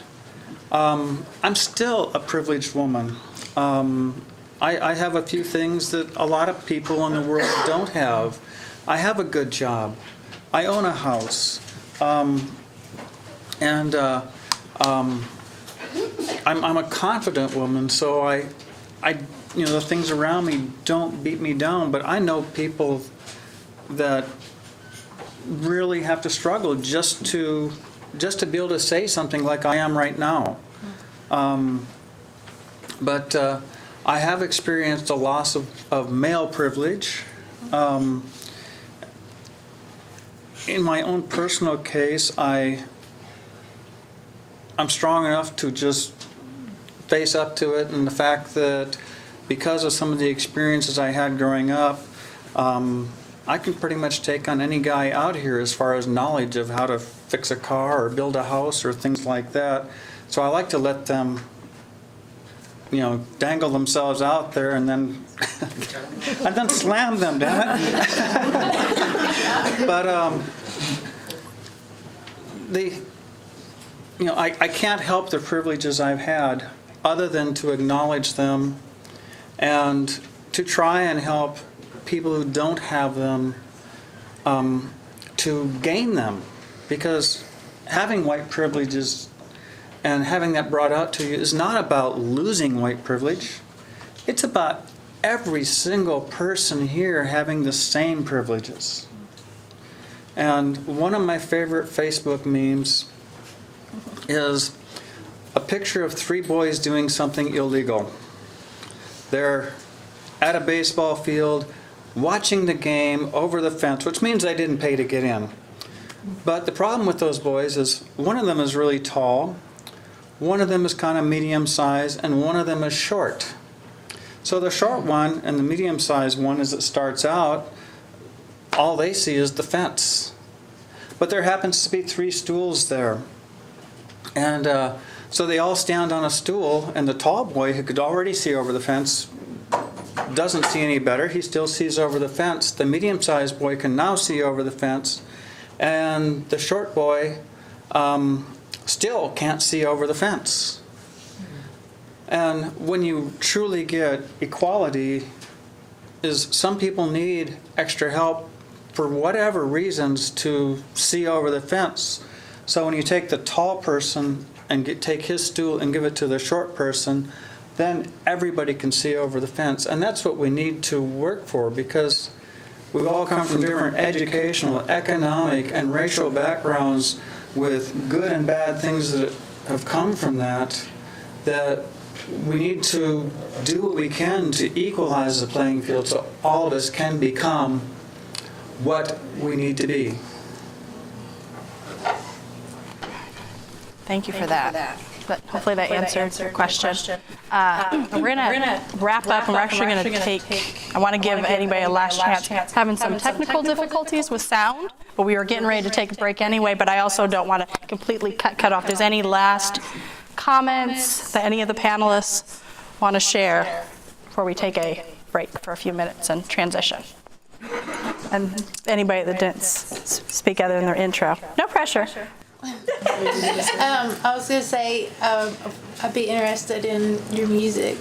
I'm still a privileged woman. I have a few things that a lot of people in the world don't have. I have a good job. I own a house. I'm a confident woman, so I, the things around me don't beat me down, but I know people that really have to struggle just to be able to say something like I am right now. But I have experienced a loss of male privilege. In my own personal case, I'm strong enough to just face up to it, and the fact that because of some of the experiences I had growing up, I can pretty much take on any guy out here as far as knowledge of how to fix a car or build a house or things like that. So I like to let them, dangle themselves out there and then and then slam them, damn it. But I can't help the privileges I've had other than to acknowledge them and to try and help people who don't have them to gain them, because having white privileges and having that brought out to you is not about losing white privilege. It's about every single person here having the same privileges. And one of my favorite Facebook memes is a picture of 3 boys doing something illegal. They're at a baseball field watching the game over the fence, which means they didn't pay to get in. But the problem with those boys is one of them is really tall, one of them is kind of medium sized, and one of them is short. So the short one and the medium sized one, as it starts out, all they see is the fence. But there happens to be 3 stools there. And so they all stand on a stool, and the tall boy, who could already see over the fence, doesn't see any better. He still sees over the fence. The medium-sized boy can now see over the fence, and the short boy still can't see over the fence. And when you truly get equality, is some people need extra help for whatever reasons to see over the fence. So when you take the tall person and take his stool and give it to the short person, then everybody can see over the fence. And that's what we need to work for, because we've all come from different educational, economic, and racial backgrounds with good and bad things that have come from that we need to do what we can to equalize the playing field so all of us can become what we need to be. Thank you for that. But hopefully that answered your question. We're going to wrap up, and we're actually going to I want to give anybody a last chance. Having some technical difficulties with sound, but we were getting ready to take a break anyway, but I also don't want to completely cut off. There's any last comments that any of the panelists want to share before we take a break for a few minutes and transition? And anybody that didn't speak other than their intro. No pressure. I was gonna say I'd be interested in your music.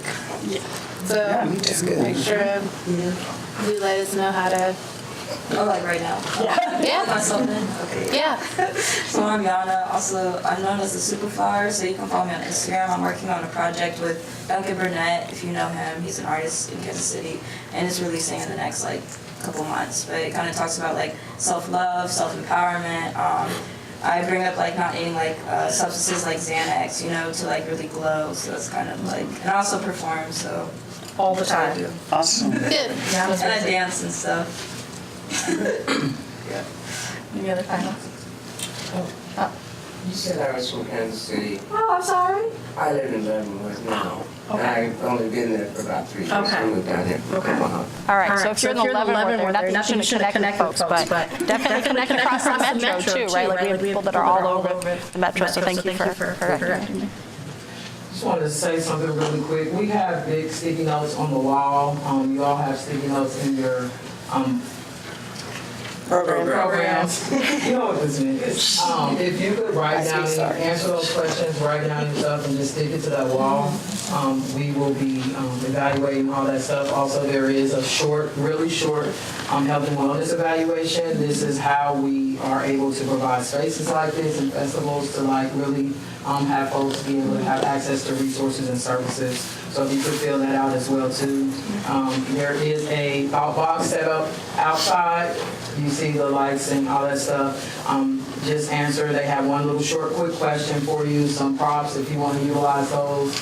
So make sure you let us know how to. Oh, like right now? Yeah. On something? Okay. Yeah. So I'm Yana. Also, I'm known as the Superflower, so you can follow me on Instagram. I'm working on a project with Duncan Burnett, if you know him. He's an artist in Kansas City, and it's releasing in the next couple months. But it kind of talks about self-love, self-empowerment. I bring up not eating substances like Xanax, to really glow. So that's kind of and I also perform, so all the time. Awesome. Good. And I dance and stuff. Yeah. Any other final? You said I was from Kansas City. Oh, I'm sorry. I live in Leavenworth now. Okay. And I've only been there for about 3 years. Okay. I moved down here. Okay. All right, so if you're in the Leavenworth, there's nothing to connect with folks, but definitely connect across the metro too, right? We have people that are all over the metro, so thank you for correcting me. Just wanted to say something really quick. We have big sticky notes on the wall. You all have sticky notes in your programs. You know what this means. If you could write down, answer those questions, write down your stuff, and just stick it to that wall. We will be evaluating all that stuff. Also, there is a really short health and wellness evaluation. This is how we are able to provide spaces like this and festivals to really have folks be able to have access to resources and services. So if you could fill that out as well too. There is a thought box set up outside. You see the lights and all that stuff. Just answer. They have one little short, quick question for you, some props if you want to utilize those.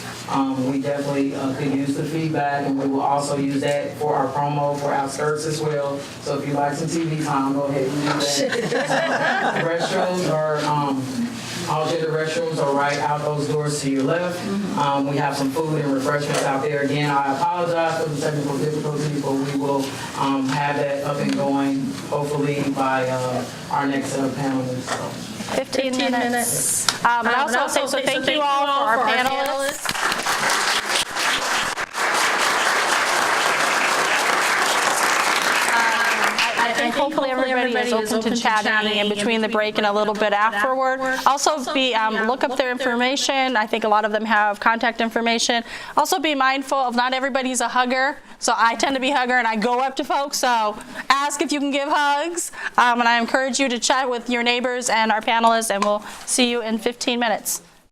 We definitely could use the feedback, and we will also use that for our promo for Outskrts as well. So if you like some TV time, go ahead and do that. Restrooms are, all gender restrooms are right out those doors to your left. We have some food and refreshments out there. Again, I apologize for the technical difficulties, but we will have that up and going hopefully by our next set of panelists. 15 minutes. And also, so thank you all for our panelists. I think hopefully everybody is open to chatting in between the break and a little bit afterward. Also look up their information. I think a lot of them have contact information. Also be mindful of not everybody's a hugger. So I tend to be a hugger and I go up to folks. So ask if you can give hugs. And I encourage you to chat with your neighbors and our panelists, and we'll see you in 15 minutes.